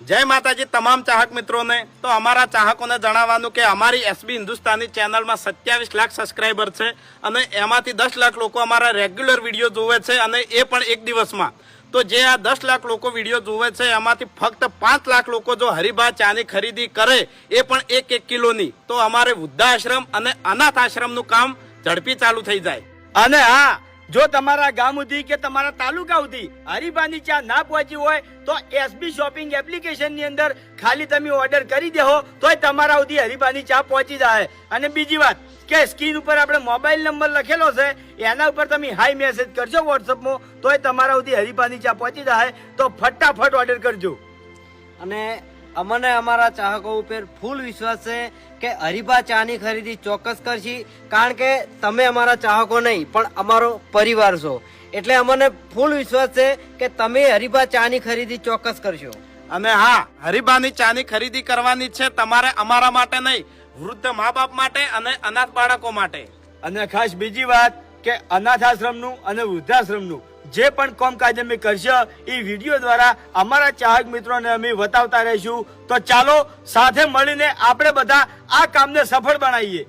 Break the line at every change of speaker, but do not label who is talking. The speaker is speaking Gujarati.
જય માતાજી તમામ ચાહક મિત્રોને। તો અમારા ચાહકોને જણાવવાનું કે અમારી એસબી હિન્દુસ્તાની ચેનલમાં 27 લાખ સબસ્ક્રાઇબર છે અને એમાંથી 10 લાખ લોકો અમારા રેગ્યુલર વિડીયો જોવે છે અને એ પણ એક દિવસમાં। તો જે આ 10 લાખ લોકો વિડીયો જોવે છે એમાંથી ફક્ત 5 લાખ લોકો જો હરિભા ચાની ખરીદી કરે એ પણ 1-1 કિલોની, તો અમારે વૃદ્ધાશ્રમ અને અનાથ આશ્રમનું કામ ઝડપી ચાલુ થઈ જાય।
અને હા, જો તમારા ગામ સુધી કે તમારા તાલુકા સુધી હરિભાની ચા ના પહોંચી હોય તો એસબી શોપિંગ એપ્લિકેશન ની અંદર ખાલી તમે ઓર્ડર કરી દેહો તોય તમારા સુધી હરિભાની ચા પહોંચી જાય। અને બીજી વાત કે સ્ક્રીન ઉપર આપણે મોબાઈલ નંબર લખેલો છે, એના ઉપર તમે હાઈ મેસેજ કરજો વોટ્સઅપમાં, તોય તમારા સુધી હરિભાની ચા પહોંચી જાય। તો ફટાફટ ઓર્ડર કરજો।
અને અમને અમારા ચાહકો ઉપર ફૂલ વિશ્વાસ છે કે હરિભા ચાની ખરીદી ચોક્કસ કરશી, કારણ કે તમે અમારા ચાહકો નહીં પણ અમારો પરિવાર છો, એટલે અમને ફૂલ વિશ્વાસ છે કે તમે હરિભા ચાની ખરીદી ચોક્કસ કરશો।
અને હા, હરિભાની ચાની ખરીદી કરવાની છે તમારે અમારા માટે નહીં, વૃદ્ધ મા બાપ માટે અને અનાથ બાળકો માટે।
અને ખાસ બીજી વાત કે અનાથ આશ્રમનું અને વૃદ્ધાશ્રમનું જે પણ કામકાજ અમે કરશે એ વિડીયો દ્વારા અમારા ચાહક મિત્રોને અમે બતાવતા રહીશું। તો ચાલો સાથે મળીને આપણે બધા આ કામને સફળ બનાવીએ।